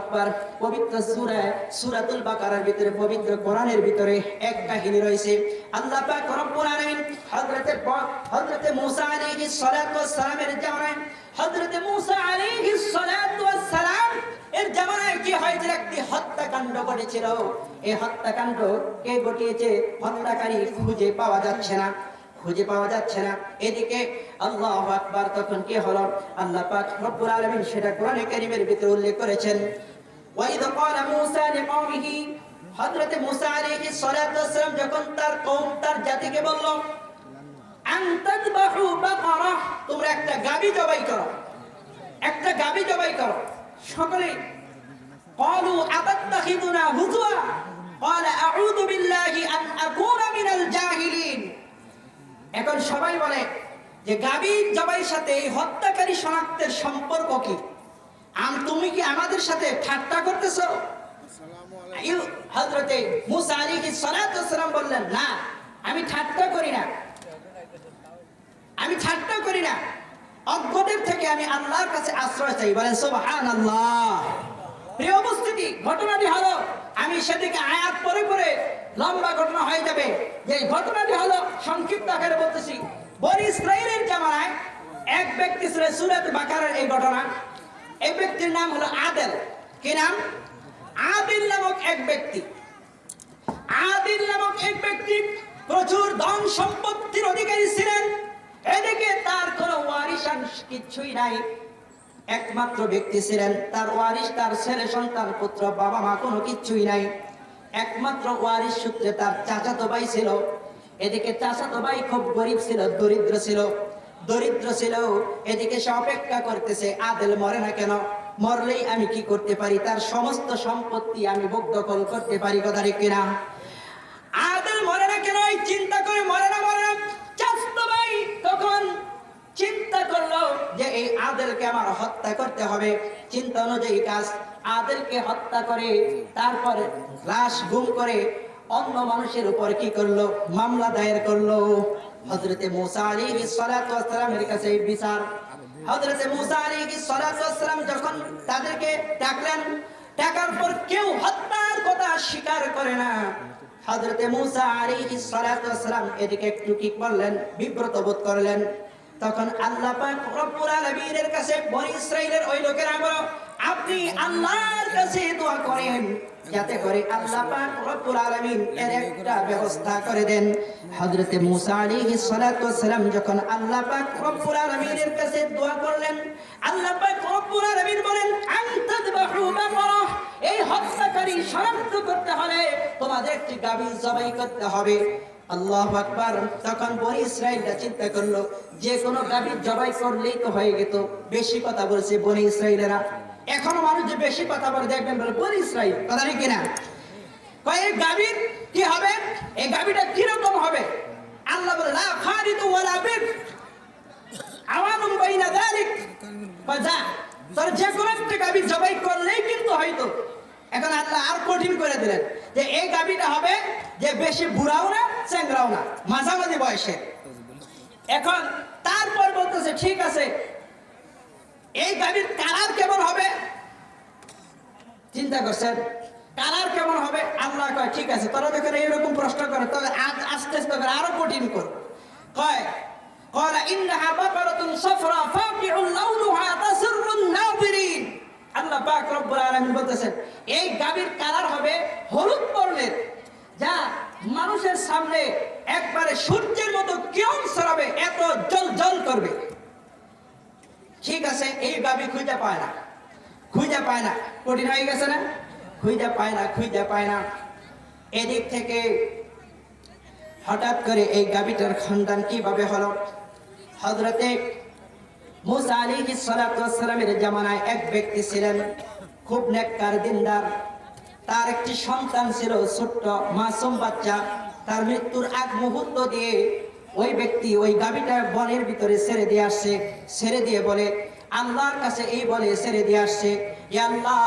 আকবার। পবিত্র সূরাতুল বাকারার ভিতরে, পবিত্র কোরআনের ভিতরে এক কাহিনী রয়েছে। আল্লাহ পাক রব্বুল আলামিন হযরতে মূসা আলাইহিস সালাতু ওয়াস সালামের জামানায়, হযরতে মূসা আলাইহিস সালাতু ওয়াস সালাম এর জামানায় কি হয়েছিল? একটি হত্যাকাণ্ড ঘটেছিল। এই হত্যাকাণ্ড কে ঘটিয়েছে? হত্যাকারী খুঁজে পাওয়া যাচ্ছে না, খুঁজে পাওয়া যাচ্ছে না। এদিকে আল্লাহু আকবার, তখন কি হলো? আল্লাহ পাক রব্বুল আলামিন সেটা কোরআনে কারীমের ভিতরে উল্লেখ করেছেন। ওয়াইদ ক্বালা মূসা লিকওমিহি, হযরতে মূসা আলাইহিস সালাতু ওয়াস সালাম যখন তার কওম, তার জাতিকে বলল, আন তাযবাহু বাকারা, তোমরা একটা গাবী জবাই করো, একটা গাবী জবাই করো। সকলে ক্বালু আতাত্তাখিযুনা হুজওয়া ক্বালা আউযু বিল্লাহি আন আকুনা মিনাল জাহিলিন। এখন সবাই বলে যে গাবী জবাইয়ের সাথে এই হত্যাকারী শনাক্তের সম্পর্ক কি? তুমি কি আমাদের সাথে ঠাট্টা করতেছো? হযরতে মূসা আলাইহিস সালাতু ওয়াস সালাম বললেন, না, আমি ঠাট্টা করি না, আমি ঠাট্টা করি না। অজ্ঞদের থেকে আমি আল্লাহর কাছে আশ্রয় চাই। বলেন সুবহানাল্লাহ। প্রিয় উপস্থিতি, ঘটনাটি হলো, আমি সেদিকে আয়াত পরে পরে লম্বা ঘটনা হয়ে যাবে। যে ঘটনাটি হলো, সংক্ষিপ্ত আকারে বলতেছি। বনী ইসরাঈলের জামানায় এক ব্যক্তি ছিল, সূরাত বাকারার এই ঘটনা। এই ব্যক্তির নাম হলো আদেল। কি নাম? আদিল নামক এক ব্যক্তি। আদিল নামক এক ব্যক্তি প্রচুর ধন সম্পত্তির অধিকারী ছিলেন। এদিকে তার কোনো ওয়ারিশ কিছুই নাই, একমাত্র ব্যক্তি ছিলেন। তার ওয়ারিশ, তার ছেলে সন্তান, পুত্র, বাবা মা কোনো কিছুই নাই। একমাত্র ওয়ারিশ সূত্রে তার চাচাতো ভাই ছিল। এদিকে চাচাতো ভাই খুব গরিব ছিল, দরিদ্র ছিল, দরিদ্র ছিল। এদিকে সে অপেক্ষা করতেছে, আদেল মরে না কেন? মরলেই আমি কি করতে পারি? তার সমস্ত সম্পত্তি আমি ভোগ দখল করতে পারি। কথা ঠিক কিনা? আদেল মরে না কেন এই চিন্তা করে, মরে না, মরে না। চাচাতো ভাই তখন চিন্তা করলো যে এই আদেলকে আমার হত্যা করতে হবে। চিন্তা অনুযায়ী কাজ। আদেলকে হত্যা করে তারপর লাশ গুম করে অন্য মানুষের উপর কি করলো? মামলা দায়ের করলো। হযরতে মূসা আলাইহিস সালাতু ওয়াস সালামের কাছে বিচার। হযরতে মূসা আলাইহিস সালাতু ওয়াস সালাম যখন তাদেরকে ডাকলেন, ডাকার পর কেউ হত্যার কথা স্বীকার করে না। হযরতে মূসা আলাইহিস সালাতু ওয়াস সালাম এদিকে একটু কি করলেন? বিব্রত বোধ করলেন। তখন আল্লাহ পাক রব্বুল আলামিনের কাছে বনী ইসরাঈলের ওই লোকেরা বলল, আপনি আল্লাহর কাছে দোয়া করেন যাতে করে আল্লাহ পাক রব্বুল আলামিন এর একটা ব্যবস্থা করে দেন। হযরতে মূসা আলাইহিস সালাতু ওয়াস সালাম যখন আল্লাহ পাক রব্বুল আলামিনের কাছে দোয়া করলেন, আল্লাহ পাক রব্বুল আলামিন বলেন, আন তাযবাহু বাকারা, এই হত্যাকারী শনাক্ত করতে হলে তোমাদের একটি গাবী জবাই করতে হবে। আল্লাহু আকবার। তখন বনী ইসরাঈলরা চিন্তা করলো, যে কোনো গাবী জবাই করলেই তো হয়ে যেত। বেশি কথা বলছে বনী ইসরাঈলেরা। এখনো মানুষ যে বেশি কথা বলে, দেখবেন বলে বনী ইসরাঈল, কথা ঠিক কিনা? কয় গাবীর কি হবে? এই গাবীটা কিরকম হবে? আল্লাহ বলে, লা খালিদু ওয়ালা বিক আওয়ানুম বাইনা যালিক, বাজা তোর যে কোনো একটা গাবী জবাই করলেই কিন্তু হয়তো। এখন আল্লাহ আর কঠিন করে দিলেন যে এই গাবীটা হবে যে বেশি বুড়াও না, চ্যাংরাও না, মাঝামাঝি বয়সে। এখন তারপর বলতেছে, ঠিক আছে, এই গাবীর কালার কেমন হবে? চিন্তা করছেন, কালার কেমন হবে? আল্লাহ কয়, ঠিক আছে, তোরা যখন এইরকম প্রশ্ন করে তবে আস্তে আস্তে করে আরো কঠিন কর। কয় ক্বালা ইন্নাহা বাকারাতুন সাফরা ফাকিহুন লাউনুহা তাসরুন নাযিরিন। আল্লাহ পাক রব্বুল আলামিন বলতেছেন, এই গাবীর কালার হবে হলুদ বর্ণের, যা মানুষের সামনে একবারে সূর্যের মতো কিরণ ছড়াবে, এত জ্বলজ্বল করবে। ঠিক আছে, এই গাবী খুঁজে পায় না, খুঁজে পায় না। কঠিন হয়ে গেছে না? খুঁজে পায় না, খুঁজে পায় না। এদিক থেকে হঠাৎ করে এই গাবীটার সন্ধান কিভাবে হলো? হযরতে মূসা আলাইহিস সালাতু ওয়াস সালামের জামানায় এক ব্যক্তি ছিলেন, খুব নেককার, দিনদার। তার একটি সন্তান ছিল, ছোট্ট মাসুম বাচ্চা। তার মৃত্যুর আগ মুহূর্ত দিয়ে ওই ব্যক্তি ওই গাবীটা বনের ভিতরে ছেড়ে দিয়ে আসছে। ছেড়ে দিয়ে বলে, আল্লাহর কাছে এই বলে ছেড়ে দিয়ে আসছে, হে আল্লাহ,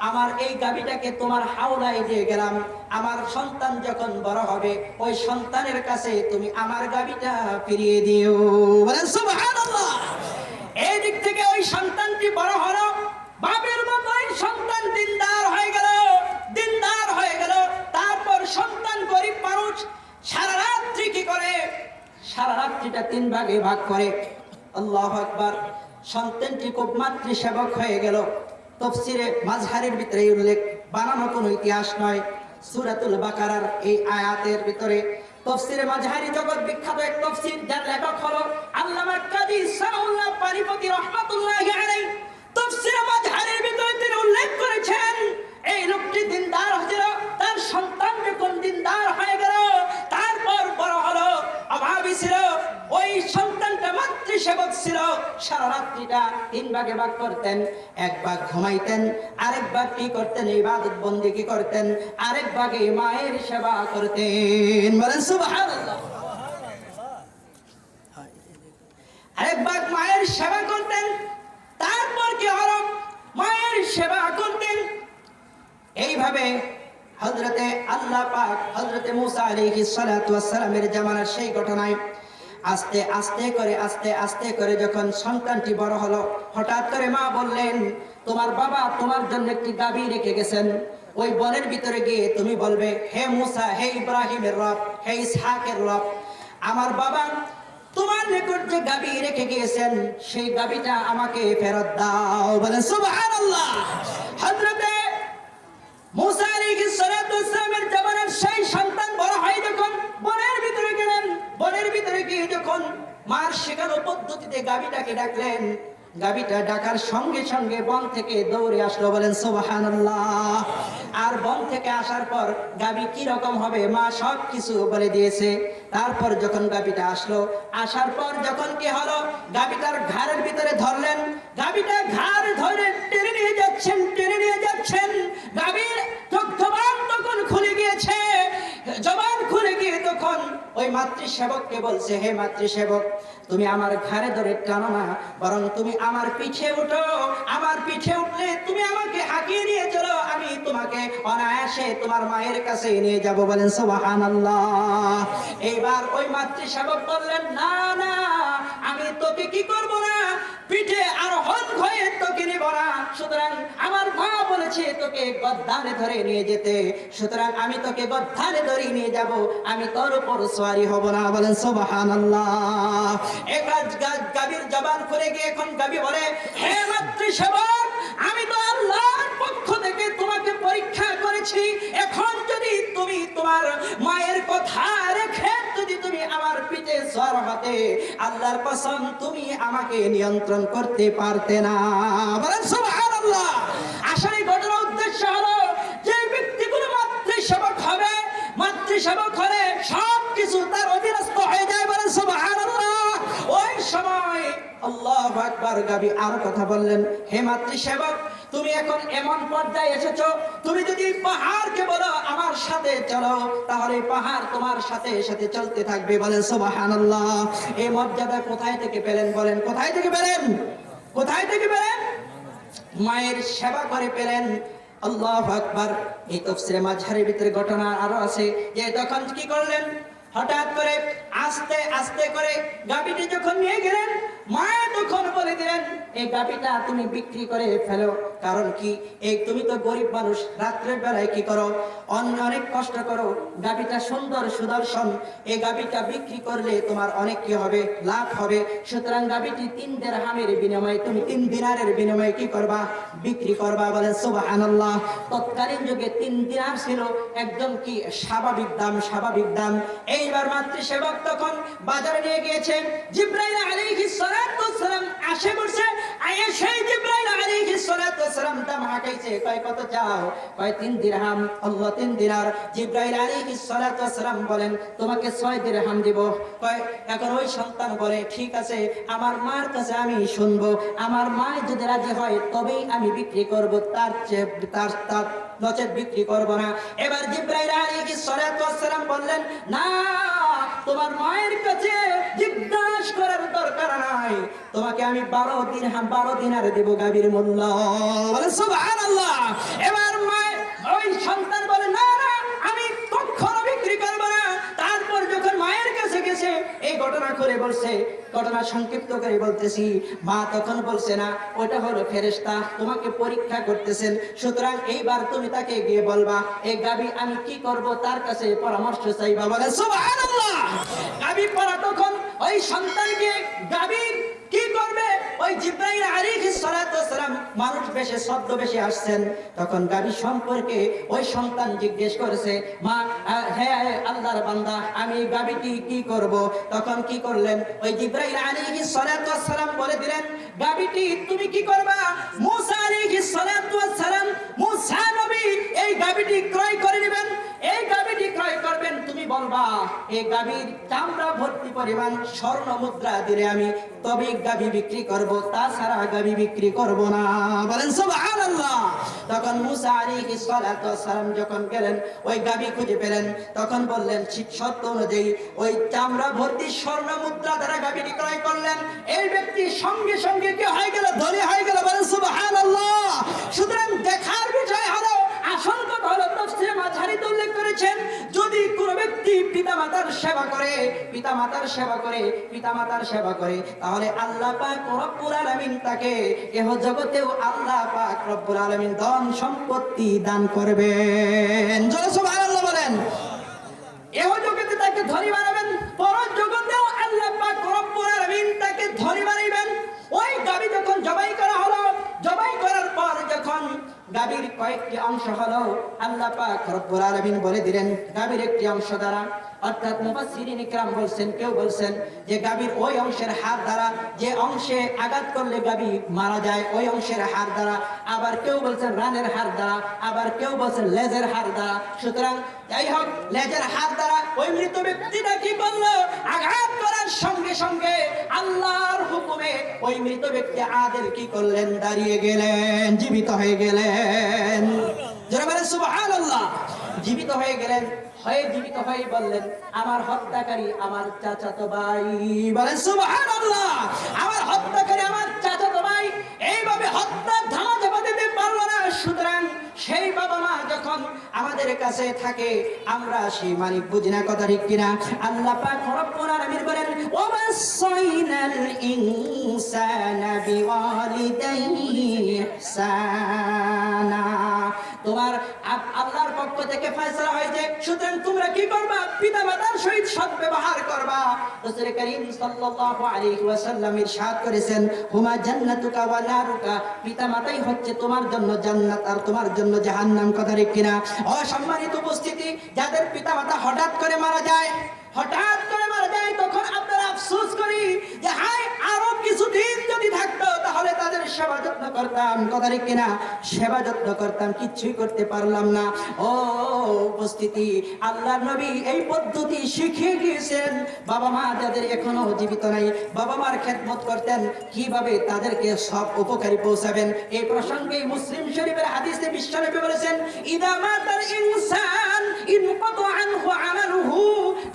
আমার এই গাবীটাকে তোমার হাওলায় দিয়ে গেলাম। আমার সন্তান যখন বড় হবে, ওই সন্তানের কাছে তুমি আমার গাবীটা ফিরিয়ে দিও। বলেন সুবহানাল্লাহ। এই দিক থেকে ওই সন্তানটি বড় হলো, বাপের মতোই সন্তান দিন সন্তানটা 3 ভাগে ভাগ করে। আল্লাহু আকবার। সন্তানটি খুব মাতৃসেবক হয়ে গেল। তাফসীরে মাযহারের ভিতরে উল্লেখ, বানানো কোনো ইতিহাস নয়। সূরাতুল বাকারার এই আয়াতের ভিতরে তাফসীরে মাযহারি জগৎ বিখ্যাত এক তাফসীর, যার লেখক হলো আল্লামা কাজী সানাউল্লাহ পানিপতি রাহমাতুল্লাহি আলাইহি। তাফসীরে মাযহারের ভিতরে তিনি উল্লেখ করেছেন, এই লোকটি দিনদার হয়েছিল, তার সন্তান যখন দিনদার হয়ে গেল, তারপর বড় হলো, অভাবী ছিল, ওই সন্তানটা মাতৃসেবক ছিল। সারা রাত্রিটা 3 ভাগে ভাগ করতেন। 1 ভাগ ঘুমাইতেন, আরেক ভাগ কি করতেন? ইবাদত বন্দেগী করতেন, আরেক ভাগে মায়ের সেবা করতেন। বলেন সুবহানাল্লাহ। আরেক ভাগ মায়ের সেবা করতেন, তারপর কি হলো? মায়ের সেবা করতেন। এইভাবে হযরতে আল্লাহ পাক হযরতে মুসা আলাইহিস সালাতু ওয়াস সালামের জামানার সেই ঘটনায় আস্তে আস্তে করে যখন সন্তানটি বড় হলো, হঠাৎ করে মা বললেন, তোমার বাবা তোমার জন্য একটি গাভী রেখে গেছেন। ওই বনের ভিতরে গিয়ে তুমি বলবে, হে মুসা, হে ইব্রাহিমের রব, হে ইসহাকের রব, আমার বাবা তোমার নিকট যে গাভী রেখে গিয়েছেন, সেই গাভীটা আমাকে ফেরত দাও। বলেন সুবহানাল্লাহ। হযরতে মুসা আলাইহিস সালাতু ওয়াস সালামের জামানার সেই সন্তান বড় হয় যখন বনের ভিতরে গেলেন, বনের ভিতরে গিয়ে যখন মার শেখানো পদ্ধতিতে গাভীটাকে ডাকলেন, গাভীটা ডাকার সঙ্গে সঙ্গে বন থেকে দৌড়ে আসলো। বলেন সুবহানাল্লাহ। আর বন থেকে আসার পর গাভী কি রকম হবে মা সব কিছু বলে দিয়েছে। তারপর যখন গাভীটা আসলো, আসার পর যখন কি হলো, গাভীটার ঘাড়ের ভিতরে ধরলেন, গাভীটা ঘাড় ধরে টেনে নিয়ে যাচ্ছেন। গাভীর চোখ-জবান তখন খুলে গিয়েছে। জবান খুলে গিয়ে তখন ওই মাতৃসেবককে বলছে, হে মাতৃসেবক, তুমি আমার ঘাড়ে ধরে টানো না, বরং তুমি আমার পিঠে উঠো। আমার পিঠে উঠলে তুমি আমাকে হাঁকিয়ে নিয়ে চলো, আমি তোমাকে অনায়াসে তোমার মায়ের কাছে নিয়ে যাব। বলেন সুবহানাল্লাহ। এইবার ওই মাতৃসেবক বললেন, না না, আমি তোকে কি করব না, পিঠে আরোহণ হয়ে তোকে নিব না। সুতরাং আমার মা বলেছে তোকে গদ্দানে ধরে নিয়ে যেতে, সুতরাং আমি তোকে গদ্দানে ধরে নিয়ে যাব, আমি তোর উপর সওয়ারি হব না। বলেন সুবহানাল্লাহ। গাভীর জবান খুলে গিয়ে এখন গাভী বলে, হে মাতৃসেবক, আমি তো আল্লাহর পক্ষ থেকে তোমাকে পরীক্ষা করেছি। এখন যদি তুমি তোমার মায়ের কথা রেখে যদি তুমি আমার পিঠে সওয়ার হতে, আল্লাহর কসম তুমি আমাকে নিয়ন্ত্রণ করতে পারতে না। বলেন সুবহানাল্লাহ। আসলে ঘটনার উদ্দেশ্য হলো, যে ব্যক্তিগুলো মাতৃসেবক হবে, মাতৃসেবক হলে সব কিছু তার অধীনস্থ হয়ে যায়। বলেন সুবহানাল্লাহ। ওই সময় আল্লাহু আকবার। গাভী আর কথা বললেন, হে মাতৃসেবক, তুমি এখন এমন পর্যায়ে এসেছো, তুমি যদি পাহাড়কে বলো আমার সাথে চলো, তাহলে পাহাড় তোমার সাথে সাথে চলতে থাকবে। বলেন সুবহানাল্লাহ। এই মর্যাদা কোথায় থেকে পেলেন? বলেন কোথায় থেকে পেলেন? কোথায় থেকে পেলেন? মায়ের সেবা করে পেলেন। আল্লাহু আকবার। এই তাফসীরে মাযহারের ভিতরে ঘটনা আরো আছে, যে তখন কি করলেন, হঠাৎ করে আস্তে করে গাভীটি যখন নিয়ে গেলেন, মা তখন বলে দিলেন, এই গাভীটা তুমি বিক্রি করে ফেলো। কারণ কি, এই তুমি তো গরিব মানুষ, রাত্রের বেলায় কি করো, অনেক কষ্ট করো, গাভীটা সুন্দর সুদর্শন, এই গাভীটা বিক্রি করলে তোমার অনেক কি হবে, লাভ হবে। সুতরাং গাভীটি 3 দিরহামের বিনিময়ে, তুমি 3 দিনারের বিনিময়ে কি করবা, বিক্রি করবা। বলেন সুবহানাল্লাহ। তৎকালীন যুগে 3 দিনার ছিল একদম কি স্বাভাবিক দাম। এইবার মাতৃসেবক তখন বাজারে নিয়ে গিয়েছে, জিবরাইল আলাইহিস সালাতু ওয়াস সালাম আসে বসে, সেই জিবরাইল আলাইহিস সালাতু ওয়াস সালাম দাম হাঁকাইছে, কয় কত চাও? কয় 3 দিরহাম। আল্লাহ 3 দিনার। জিবরাইল আলাইহিস সালাতু ওয়াস সালাম বলেন, তোমাকে 6 দিরহাম দিব। কয়, এখন ওই সন্তান বলে, ঠিক আছে, আমার মার কাছে আমি শুনবো, আমার মা যদি রাজি হয় তবেই আমি বিক্রি করব, তার নচেত বিক্রি করব না। এবার জিবরাইল আলাইহিস সালাতু ওয়াস সালাম বললেন, না, তোমার মায়ের কাছে জিজ্ঞাসা করার দরকার নাই, তোমাকে আমি 12 দিনার দেব গাভীর মূল্য। বলেন সুবহানাল্লাহ। এবার ওই সন্তান বলে, না না, আমি কখনো বিক্রি করব না। তারপর যখন মায়ের কাছে গেছে, এই ঘটনা করে বলছে, ঘটনা সংক্ষিপ্ত করে বলতেছি। মা তখন বলছে, না ওটা হলো ফেরেশতা, তোমাকে পরীক্ষা করতেছেন, সুতরাং এইবার তুমি তাকে গিয়ে বলবা এই গাবি আমি কি করব তার কাছে পরামর্শ চাইবা। বলে সুবহানাল্লাহ। গাবি পড়া তখন ওই সন্তানকে গাবি কি করবে, ওই জিবরাইল আলাইহিস সালাতু ওয়াস সালাম মানুষ বেশে ছদ্মবেশে আসছেন। তখন গাবি সম্পর্কে ওই সন্তান জিজ্ঞেস করেছে, মা হ্যাঁ আল্লাহর বান্দা আমি গাবিটি কি করব। তখন কি করলেন, ওই জিবরাইল আলাইহিস সালাতু ওয়াস সালাম বলে দিলেন গাবিটি তুমি কি করবা, মুসা আলাইহিস সালাতু ওয়াস সালাম মুসা নবী এই গাবিটি ক্রয় করে নেবেন। এই গাবিটি ক্রয় করবেন, তুমি বলবা এই গাবির চামড়া ভর্তি পরিমাণ স্বর্ণ মুদ্রা দিলে আমি তবে গাবি বিক্রি করব, তাছাড়া গাবি বিক্রি করব না। বলেন সুবহানাল্লাহ। তখন মুসা আলাইহিস সালাতু ওয়াস সালাম যখন গেলেন ওই গাবি খুঁজে পেলেন, তখন বললেন ঠিক শর্ত অনুযায়ী ওই চামড়া ভর্তি স্বর্ণ মুদ্রা দ্বারা গাবিটি ক্রয় করলেন। এই ব্যক্তি সঙ্গে সঙ্গে কি হয়ে গেল, ধনী হয়ে গেল। বলেন সুবহানাল্লাহ। সুতরাং দেখার বিষয় হলো, আসল কথা হলো তাফসীরে মাঝারিতে উল্লেখ করেছেন, যদি কোনো ব্যক্তি পিতামাতার সেবা করে, পিতামাতার সেবা করে, পিতামাতার সেবা করে, তাহলে আল্লাহ পাক রব্বুল আলামিন তাকে ইহ জগতেও আল্লাহ পাক রব্বুল আলামিন ধন সম্পত্তি দান করবেন। জোরে সুবহানাল্লাহ বলেন। ইহ জগতে তাকে ধনী বানাবেন, পর জগতেও আল্লাহ পাক রব্বুল আলামিন তাকে ধনী বানাইবেন। ওই গাবি যখন জবাই করা হলো, জবাই করার পর যখন গাবির কয়েকটি অংশ হলো, আল্লাহ পাক রব্বুল আলামিন বলে দিলেন গাবির একটি অংশ দ্বারা, অর্থাৎ মুফাসসিরিন ইকরাম বলছেন, কেউ বলছেন যে গাবির ওই অংশের হাড় দ্বারা, যে অংশে আঘাত করলে গাবি মারা যায় ওই অংশের হাড় দ্বারা, আবার কেউ বলছেন রানের হাড় দ্বারা, আবার কেউ বলছেন লেজের হাড় দ্বারা। সুতরাং যাই হোক, লেজের হাড় দ্বারা ওই মৃত ব্যক্তিটা কি করলো, আঘাত করার সঙ্গে সঙ্গে আল্লাহর হুকুমে ওই মৃত ব্যক্তি আদেল কি করলেন, দাঁড়িয়ে গেলেন, জীবিত হয়ে গেলেন। যারা বলেন সুবহানাল্লাহ। জীবিত হয়ে গেলেন, জীবিত হয়ে বললেন আমার হত্যাকারী আমার চাচাতো ভাই। বলেন সুবহানাল্লাহ। আমার হত্যাকারী আমার চাচাতো ভাই। এইভাবে হত্যার ধামা চাপা দিতে পারলো না। সুতরাং সেই বাবা মা যখন আমাদের কাছে থাকে আমরা সেই মালিক বুঝি না, কথা ঠিক কিনা? আল্লাহ পাক রব্বুল আলামিন বলেন ওয়াসাইনাল ইনসানা বিওয়ালিদাইহি ইহসানা। তোমার আল্লাহর পক্ষ থেকে ফয়সালা হয়েছে, সুতরাং তোমরা কি করবা, পিতামাতার সহিত সদ্ব্যবহার করবা। রাসূল করিম সাল্লাল্লাহু আলাইহি ওয়াসাল্লাম ইরশাদ করেছেন হুমা জান্নাতুকা ওয়া নারুকা, পিতামাতাই হচ্ছে তোমার জন্য জান্নাত আর তোমার জন্য জাহান্নাম, কথা ঠিক কিনা? অসম্মানিত উপস্থিতি, যাদের পিতামাতা হঠাৎ করে মারা যায়, হঠাৎ করে মারা যায়, তখন আপনারা আফসোস করি যে হায় আরো কিছুদিন যদি থাকতো তাহলে তাদের সেবা যত্ন করতাম, কথা ঠিক কিনা? সেবা যত্ন করতাম, কিচ্ছুই করতে পারলাম না। ও উপস্থিতি, আল্লাহর নবী এই পদ্ধতি শিখিয়ে গিয়েছেন। বাবা মা যাদের এখনো জীবিত নাই, বাবা মার খেদমত করতেন, কিভাবে তাদেরকে সব উপকারী পৌঁছাবেন। এই প্রসঙ্গে মুসলিম শরীফের হাদিসে বিশ্বনবী বলেছেন ইদা মাতাল ইনসান ইনকাতা আনহু আমালুহু,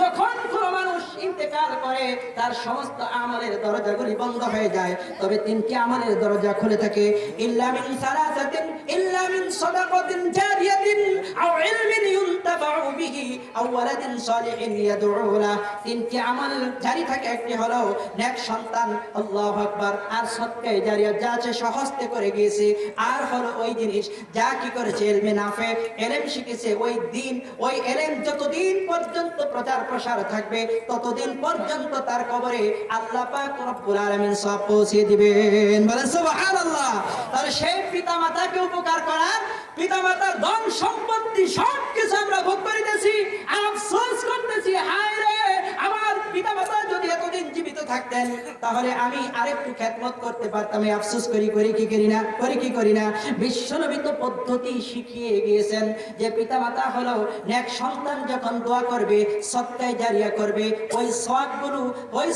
যখন কোনো মানুষ ইন্তেকাল করে তার সমস্ত আমলের দরজাগুলি বন্ধ হয়ে যায়, তবে তিনটি আমলের দরজা খুলে থাকে। ইল্লা মিন সালাসাতিন, ইল্লা মিন সাদাকাতিন জারিয়াতিন আও ইলমিন ইউনতাফাউ বিহি আও ওয়ালাদিন সালিহিন ইয়াদউ লা। তিনটি আমল জারি থাকে, একটি হলো নেক সন্তান, আল্লাহু আকবার, আর সদকায়ে জারিয়া যা আছে সহস্তে করে গিয়েছে, আর হলো ওই জিনিস যা কি করেছে ইলমে নাফে, ইলম শিখেছে। ওই দিন ওই ইলম যতদিন পর্যন্ত প্রচার প্রসার থাকবে ততদিন পর্যন্ত তার কবরে আল্লাহ পাক রব্বুল আলামিন সব পৌঁছে দিবেন। বলেন সুবহানাল্লাহ। তাহলে সেই পিতামাতাকে উপকার করার, পিতামাতার ধন সম্পত্তি সবকিছু আমরা ভোগ করিতেছি, আফসোস করতেছি হায় রে আমার পিতামাতা যদি এতদিন জীবিত থাকতেন তাহলে আমি আরেকটু খেদমত করতে পারতাম। আমি আফসোস করি কি করি না, কি করি না। বিশ্বনবী তো পদ্ধতি শিখিয়ে গিয়েছেন যে পিতামাতা হলো নেক সন্তান যখন দোয়া করবে, সদকায়ে জারিয়া করবে, ওই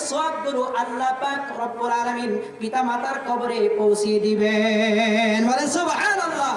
সওয়াবগুলো আল্লাহ পাক রব্বুল আলামিন পিতামাতার কবরে পৌঁছে দিবেন। বলেন সুবহানাল্লাহ।